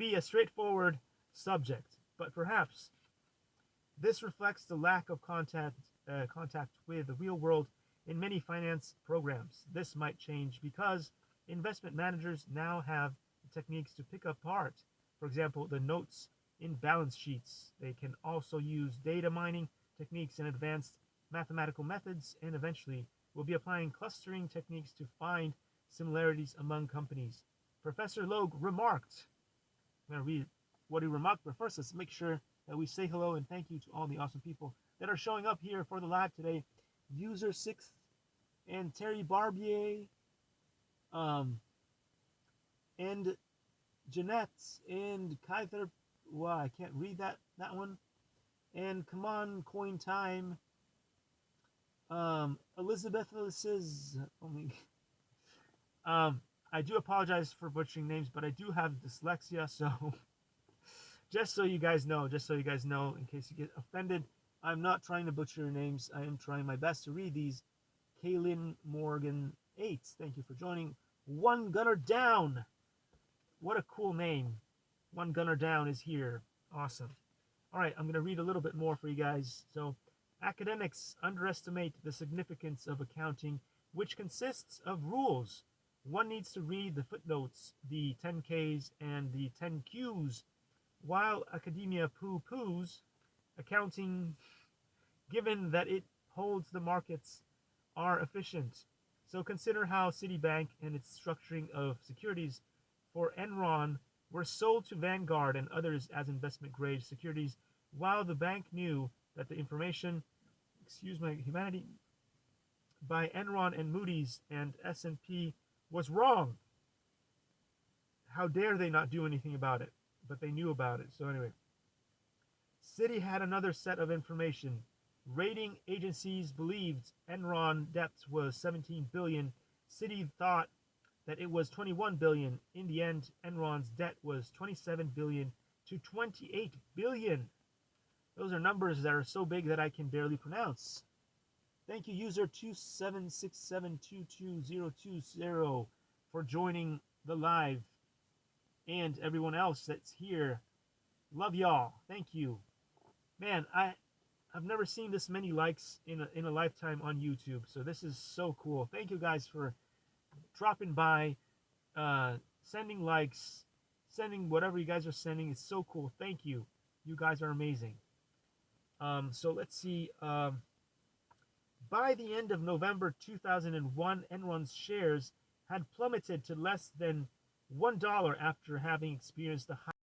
be a straightforward subject, but perhaps this reflects the lack of contact with the real world in many finance programs. This might change because investment managers now have techniques to pick apart, for example, the notes in balance sheets. They can also use data mining techniques and advanced mathematical methods, and eventually will be applying clustering techniques to find similarities among companies. Professor Logue remarked, I'm going to read what he remarked, but first let's make sure that we say hello and thank you to all the awesome people that are showing up here for the live today. User 6 and Terry Barbier, and Jeanette and Kyther. Wow, I can't read that one. And come on, Coin Time. Elizabeth says, I do apologize for butchering names, but I do have dyslexia, so just so you guys know, in case you get offended, I'm not trying to butcher your names. I am trying my best to read these. Kaylin Morgan 8, thank you for joining. One Gunner Down. What a cool name. One Gunner Down is here. Awesome. All right, I'm going to read a little bit more for you guys. So, academics underestimate the significance of accounting, which consists of rules. One needs to read the footnotes, the 10Ks, and the 10Qs, while academia poo-poos accounting, given that it holds the markets are efficient. So consider how Citibank and its structuring of securities for Enron were sold to Vanguard and others as investment-grade securities, while the bank knew that the information, by Enron and Moody's and S&P was wrong. How dare they not do anything about it? But they knew about it. So anyway, Citi had another set of information. Rating agencies believed Enron debt was 17 billion. Citi thought that it was 21 billion. In the end, Enron's debt was 27 billion to 28 billion. Those are numbers that are so big that I can barely pronounce. Thank you, user 276722020, for joining the live, and everyone else that's here. Love y'all. Thank you. Man, I've never seen this many likes in a lifetime on YouTube, so this is so cool. Thank you guys for dropping by, sending likes, sending whatever you guys are sending. It's so cool. Thank you. You guys are amazing. So let's see. By the end of November 2001, Enron's shares had plummeted to less than $1 after having experienced the